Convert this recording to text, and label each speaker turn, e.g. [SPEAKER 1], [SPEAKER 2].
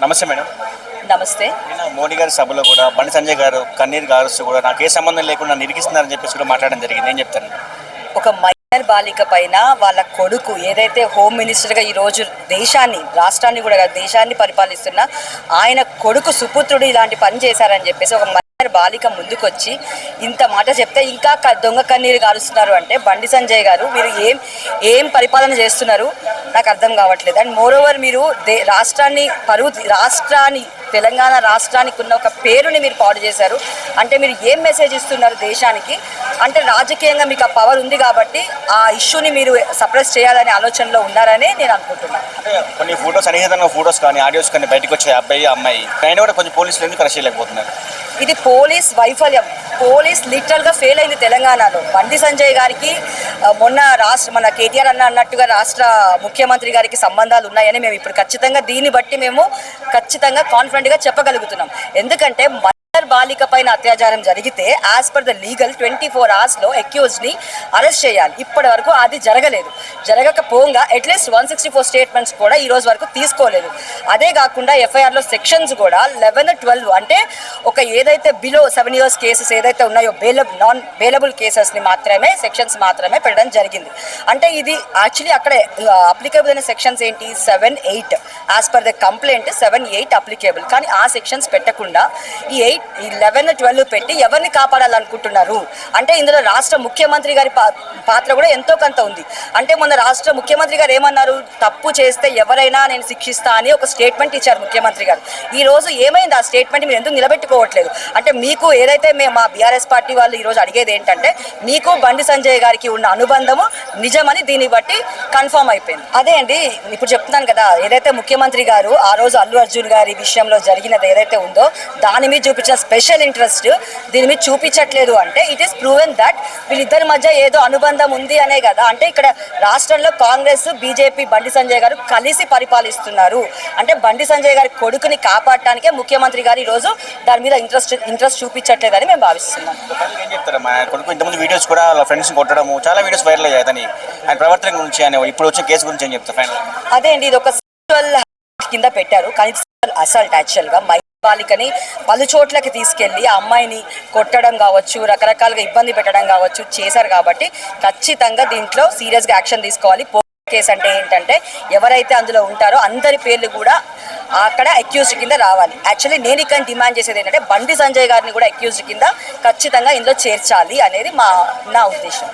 [SPEAKER 1] నమస్తే మేడం.
[SPEAKER 2] నమస్తే.
[SPEAKER 1] మోడీ గారి సభలో కూడా బండి సంజయ్ గారు కన్నీరు గారుస్తూ కూడా నాకు ఏ సంబంధం లేకుండా నిరికిస్తున్నారని చెప్పేసి కూడా మాట్లాడడం జరిగింది. ఏం చెప్తాను?
[SPEAKER 2] ఒక మైనర్ బాలిక పైన వాళ్ళ కొడుకు ఏదైతే హోమ్ మినిస్టర్గా ఈరోజు రాష్ట్రాన్ని కూడా దేశాన్ని పరిపాలిస్తున్న ఆయన కొడుకు సుపుత్రుడు ఇలాంటి పని చేశారని చెప్పేసి ఒక మైనర్ బాలిక ముందుకొచ్చి ఇంత మాట చెప్తే ఇంకా దొంగ కన్నీరు గారుస్తున్నారు అంటే బండి సంజయ్ గారు మీరు ఏం పరిపాలన చేస్తున్నారు నాకు అర్థం కావట్లేదు. అండ్ మోరోవర్ మీరు రాష్ట్రాన్ని తెలంగాణ రాష్ట్రానికి ఉన్న ఒక పేరుని మీరు పాడు చేశారు అంటే మీరు ఏం మెసేజ్ ఇస్తున్నారు దేశానికి అంటే రాజకీయంగా మీకు ఆ పవర్ ఉంది కాబట్టి ఆ ఇష్యూని మీరు సప్రెస్ చేయాలనే ఆలోచనలో ఉన్నారని నేను అనుకుంటున్నాను.
[SPEAKER 1] కొన్ని ఫోటోస్ సన్నిహితంగా ఫోటోస్ కానీ ఆడియోస్ కానీ బయటకు వచ్చే అబ్బాయి అమ్మాయి ఆయన కూడా కొంచెం పోలీసులు ఎందుకు అరెస్ట్ చేయలేకపోతున్నారు?
[SPEAKER 2] ఇది పోలీస్ వైఫల్యం. పోలీస్ లిటరల్గా ఫెయిల్ అయింది తెలంగాణలో. బండి సంజయ్ గారికి మొన్న మన కేటీఆర్ అన్నట్టుగా రాష్ట్ర ముఖ్యమంత్రి గారికి సంబంధాలు ఉన్నాయని మేము ఇప్పుడు ఖచ్చితంగా దీన్ని బట్టి మేము ఖచ్చితంగా కాన్ఫిడెంట్గా చెప్పగలుగుతున్నాం. ఎందుకంటే బాలిక పైన అత్యాచారం జరిగితే as per the legal 24 hours అక్యూజ్ని అరెస్ట్ చేయాలి. ఇప్పటి వరకు అది జరగకపోగా అట్లీస్ట్ 164 స్టేట్మెంట్స్ కూడా ఈ రోజు వరకు తీసుకోలేదు. అదే కాకుండా ఎఫ్ఐఆర్లో సెక్షన్స్ కూడా 11, 12 అంటే ఒక ఏదైతే బిలో 7 years కేసెస్ ఏదైతే ఉన్నాయో నాన్ బెయిలబుల్ కేసెస్ని మాత్రమే సెక్షన్స్ మాత్రమే పెట్టడం జరిగింది. అంటే ఇది యాక్చువల్లీ అక్కడ అప్లికేబుల్ అయిన సెక్షన్స్ ఏంటి 7, 8 as per the complaint 7, 8 applicable. కానీ ఆ సెక్షన్స్ పెట్టకుండా ఈ 11, 12 పెట్టి ఎవరిని కాపాడాలనుకుంటున్నారు అంటే ఇందులో రాష్ట్ర ముఖ్యమంత్రి గారి పాత్ర కూడా ఎంతో కొంత ఉంది. అంటే మొన్న రాష్ట్ర ముఖ్యమంత్రి గారు ఏమన్నారు, తప్పు చేస్తే ఎవరైనా నేను శిక్షిస్తా అని ఒక స్టేట్మెంట్ ఇచ్చారు ముఖ్యమంత్రి గారు. ఈ రోజు ఏమైంది ఆ స్టేట్మెంట్ మీరు ఎందుకు నిలబెట్టుకోవట్లేదు? అంటే మీకు ఏదైతే మా బీఆర్ఎస్ పార్టీ వాళ్ళు ఈరోజు అడిగేది ఏంటంటే మీకు బండి సంజయ్ గారికి ఉన్న అనుబంధము నిజమని దీన్ని బట్టి కన్ఫర్మ్ అయిపోయింది. అదే అండి ఇప్పుడు చెప్తున్నాను కదా, ఏదైతే ముఖ్యమంత్రి గారు ఆ రోజు అల్లు అర్జున్ గారి విషయంలో జరిగినది ఏదైతే ఉందో దాని మీద చూపించిన స్పెషల్ ఇంట్రెస్ట్ దీని మీద చూపించట్లేదు అంటే ఇట్ ఈస్ ప్రూవెన్ దట్ వీళ్ళిద్దరి మధ్య ఏదో అనుబంధం ఉంది అనే కదా. అంటే ఇక్కడ రాష్ట్రంలో కాంగ్రెస్ బీజేపీ బండి సంజయ్ గారు కలిసి పరిపాలిస్తున్నారు అంటే బండి సంజయ్ గారి కొడుకుని కాపాడటానికే ముఖ్యమంత్రి గారు ఈరోజు దాని మీద ఇంట్రెస్ట్ చూపించట్లేదని మేము భావిస్తున్నాం.
[SPEAKER 1] ఏం చెప్తారు? మా కొడుకు ఇంతకుముందు వీడియోస్ కూడా వాళ్ళ ఫ్రెండ్స్ కొట్టడము చాలా వీడియోస్ వైరల్ అయ్యాయని ఆయన ప్రవర్తన గురించి ఆయన ఇప్పుడు వచ్చే కేసు గురించి ఏం చెప్తారు? ఫైనల్
[SPEAKER 2] అదే అండి ఇది ఒక సెక్షువల్ కింద పెట్టారు కానీ అసల్ట్ యాక్చువల్గా బాలికని పలు చోట్లకి తీసుకెళ్ళి ఆ అమ్మాయిని కొట్టడం కావచ్చు రకరకాలుగా ఇబ్బంది పెట్టడం కావచ్చు చేశారు కాబట్టి ఖచ్చితంగా దీంట్లో సీరియస్గా యాక్షన్ తీసుకోవాలి. కేసు అంటే ఏంటంటే ఎవరైతే అందులో ఉంటారో అందరి పేర్లు కూడా అక్కడ అక్యూజ్డ్ కింద రావాలి. యాక్చువల్లీ నేను ఇక్కడ డిమాండ్ చేసేది ఏంటంటే బండి సంజయ్ గారిని కూడా అక్యూజ్డ్ కింద ఖచ్చితంగా ఇందులో చేర్చాలి అనేది నా ఉద్దేశం.